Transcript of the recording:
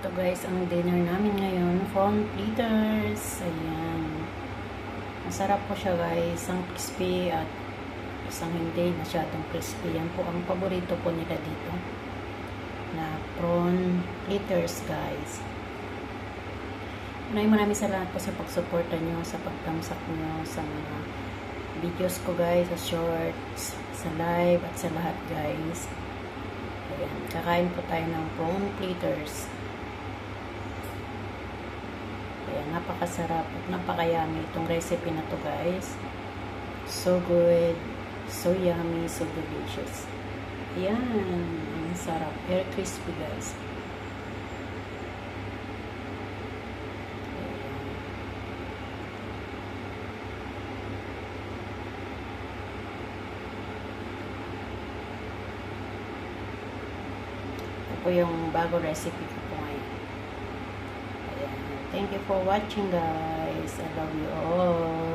Ito guys, ang dinner namin ngayon, prawn fritters. Ayan. Masarap po siya guys, isang crispy at isang hindi masyadong crispy. Yan po ang paborito po nila dito na prawn fritters guys. Maraming salamat po sa pagsuporta nyo, sa pagtamsak nyo sa mga videos ko guys, sa shorts, sa live at sa lahat guys. Ayan, kakain po tayo ng prawn fritters. Ayan, napakasarap at napakayami itong recipe na to guys. So good, so yummy, so delicious. Ayan, ang sarap, very crispy guys. Ito po yung bago recipe ko po ngayon. Ayan. Thank you for watching guys. I love you all.